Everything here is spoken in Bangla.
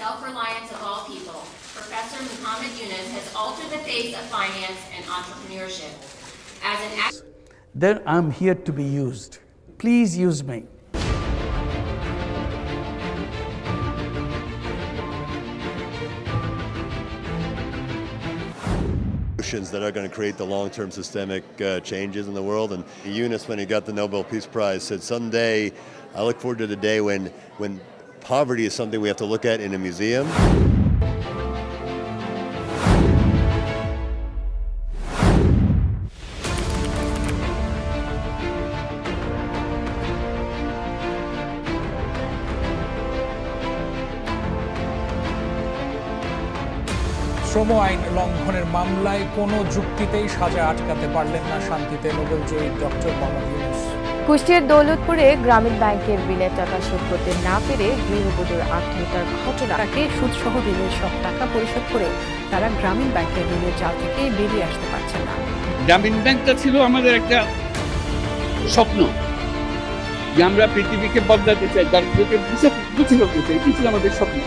self-reliance of all people, Professor Muhammad Yunus has altered the face of finance and entrepreneurship. As an Then I'm here to be used. Please use me. That are going to create the long-term systemic changes in the world. And Yunus, when he got the Nobel Peace Prize, said, "Someday, I look forward to the day when poverty is something we have to look at in a museum." শ্রম আইন লঙ্ঘনের মামলায় কোনো যুক্তিতেই সাজা আটকাতে পারলেন না শান্তিতে নোবেলজয়ী ডক্টর মোহাম্মদ ইউনূস। কুষ্টিয়ার দৌলতপুরে গ্রামীণ ব্যাংকের ঋণের টাকা শোধ করতে না পেরে গৃহবধূর আত্মহত্যার ঘটনাকে সুদসহ ঋণের সব টাকা পরিশোধ করে তারা গ্রামীণ ব্যাংকের ঋণের জাল থেকে বেরিয়ে আসতে পারছেন না। গ্রামীণ ব্যাংকটা ছিল আমাদের একটা স্বপ্ন যে আমরা পৃথিবীকে বদলাতে চাই, দারিদ্র্যকে বুঝে ফেলতে চাই, এটি ছিল আমাদের স্বপ্ন।